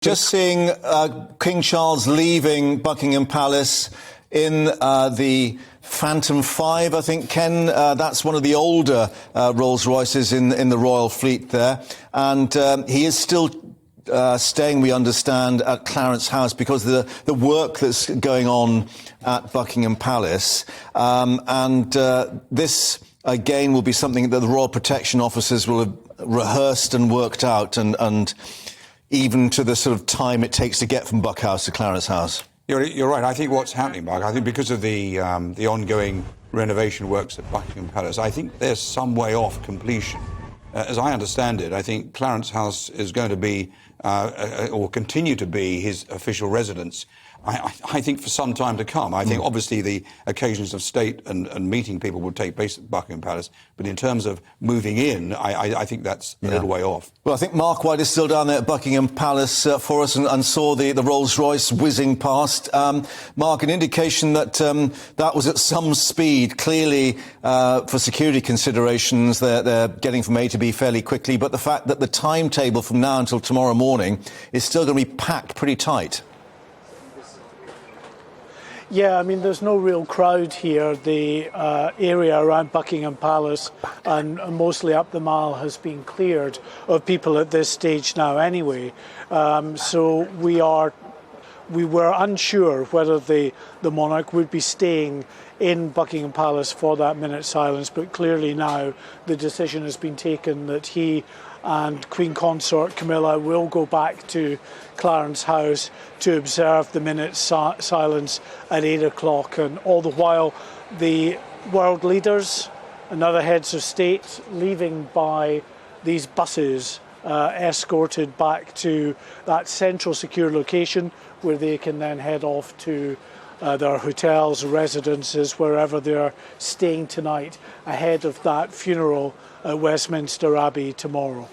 Just seeing King Charles leaving Buckingham Palace in the Phantom 5, I think, Ken. That's one of the older Rolls-Royces in the royal fleet there. And he is still staying, we understand, at Clarence House because of the work that's going on at Buckingham Palace. This, again, will be something that the Royal Protection Officers will have rehearsed and worked out and even to the sort of time it takes to get from Buck House to Clarence House. You're right. I think what's happening, Mark, I think because of the ongoing renovation works at Buckingham Palace, I think they're some way off completion. As I understand it, I think Clarence House is going to be, or continue to be, his official residence. I think for some time to come. I think obviously the occasions of state and meeting people will take place at Buckingham Palace, but in terms of moving in, I think that's a little way off. Well, I think Mark White is still down there at Buckingham Palace for us and saw the Rolls-Royce whizzing past. Mark, an indication that that was at some speed. Clearly, for security considerations, they're getting from A to B fairly quickly, but the fact that the timetable from now until tomorrow morning is still going to be packed pretty tight. Yeah, I mean, there's no real crowd here. The area around Buckingham Palace and mostly up the Mall has been cleared of people at this stage now anyway. So we were unsure whether the monarch would be staying in Buckingham Palace for that minute's silence, but clearly now the decision has been taken that he and Queen Consort Camilla will go back to Clarence House to observe the minute's silence at 8 o'clock. And all the while, the world leaders and other heads of state leaving by these buses, escorted back to that central secure location where they can then head off to their hotels, residences, wherever they're staying tonight ahead of that funeral at Westminster Abbey tomorrow.